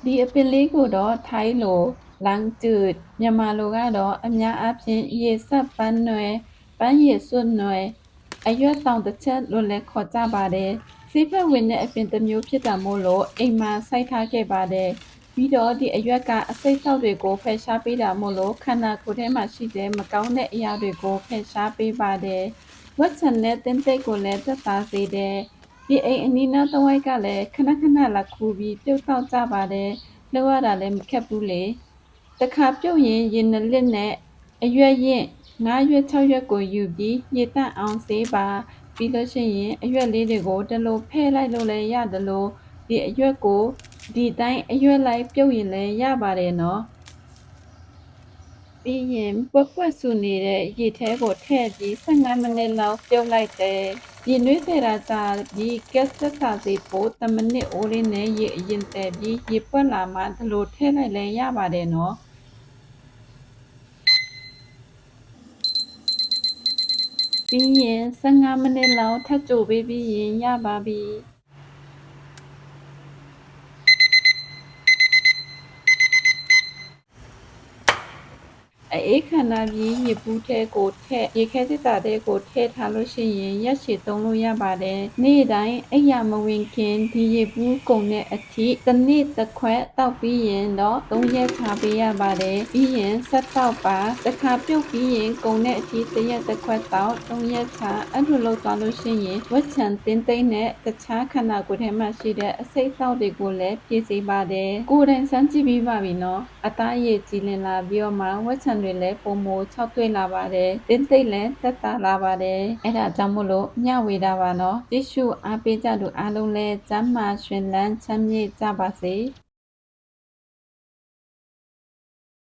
ဒီအပင်လေးကိုတော့ထိုင်းလိုလောင်จืดမြန်မာလိုကတော့အများအားဖြင့်ရေစပ်ပန်းနွယ်ပန်းရည်စွတ်နွယ်အရွက်တောင်တစ်ချက်လို့လည်းခေါ်ကြပါတယ်ဆေးဘက်ဝင်တဲ့အပင်တစ်မျိုးဖြစ်တာမို့လို့အိမ်မှာစိုက်ထားခဲ့ပါတယ်ပြီးတော့ဒီအရွက်ကအဆိပ်တောက်တွေကိုဖယ်ရှားပေးတာမို့လို့ခန္ဓာကိုယ်ထဲမှာရှိတဲ့မကောင်းတဲ့အရာတွေကိုဖယ်ရှားပေးပါတယ်ဝက်ချံနဲ့တင်းသိပ်ကိုလည်းသက်သာစေတယ်ဒီအိမ်အနီးနားတစ်ဝိုက်ကလည်းခဏခဏလာခူပြီးပြုတ်တောက်ကြပါတယ်လုပ်ရတာလည်းမခက်ဘူးလေတစ်ခါပြုတ်ရင်ရေ2 လီနဲ့အရွက်ရင့်5 ရွက်6 ရွက်ကိုယူပြီးညစ်တန့်အောင်ဆေးပါပြီးလို့ရှိရင်အရွက်လေးတွေကိုဒီလိုဖဲ့လိုက်လို့လည်းရတယ်လို့ဒီအရွက်ကိုဒီတိုင်းအရွက်လိုက်ပြုတ်ရင်လည်းရပါတယ်နော်ပြီးရင်ပွက်ပွက်ဆူနေတဲ့ရေထဲကိုထည့်ပြီး15 မိနစ်လောက်ပြုတ်လိုက်တယ်ရေနွေးစေတာကြာပြီး gas သက်သာစေဖို့1 မိနစ်အိုးလေးနဲ့ရေအရင်တည်ပြီးရေပွက်လာမှဒီလိုထည့်လိုက်လည်းရပါတယ်နော်ပြီးရင်15 မိနစ်လောက်ထပ်ကြိုပေးပြီးရင်ရပါပြီအေးခန္ဓာပြီးရေဘူးထဲကိုထည့်ရေခဲသေတ္တာထဲကိုထည့်ထားလို့ရှိရင်ရက်ရှည်သုံးလို့ရပါတယ်နေ့တိုင်းအိပ်ယာမဝင်ခင်ဒီရေဘူးကုန်တဲ့အထိတစ်နေ့တစ်ခွက်တောက်ပြီးရင်တော့3 ရက်ထားပေးရပါတယ်ပြီးရင်ဆက်တောက်ပါတစ်ခါပြုတ်ပြီးရင်ကုန်တဲ့အထိတစ်ရက်တစ်ခွက်တောက်3 ရက်ထားအဲ့လိုလုပ်သွားလို့ရှိရင်ဝက်ချံတင်းသိမ့်နဲ့တခြားခန္ဓာကိုယ်ထဲမှာရှိတဲ့အဆိပ်အတောက်တွေကိုလည်းဖြည့်စေပါတယ်ကိုယ်တိုင်စမ်းကြည့်ပြီးပါပြီနော်အသားရည်ကြည်လင်လာပြီးတော့မှဝက်ချံတွေလည်းပုံမိုခြောက်သွေ့လာပါတယ်တင်းသိမ့်လည်းသက်သာလာပါတယ်အဲ့ဒါကြောင့်မို့လို့မျှဝေတာပါနော်ကြည့်ရှုအားပေးကြသူအားလုံးလည်းကျန်းမာရှင်လန်းချမ်းမြေ့ကြပါစေ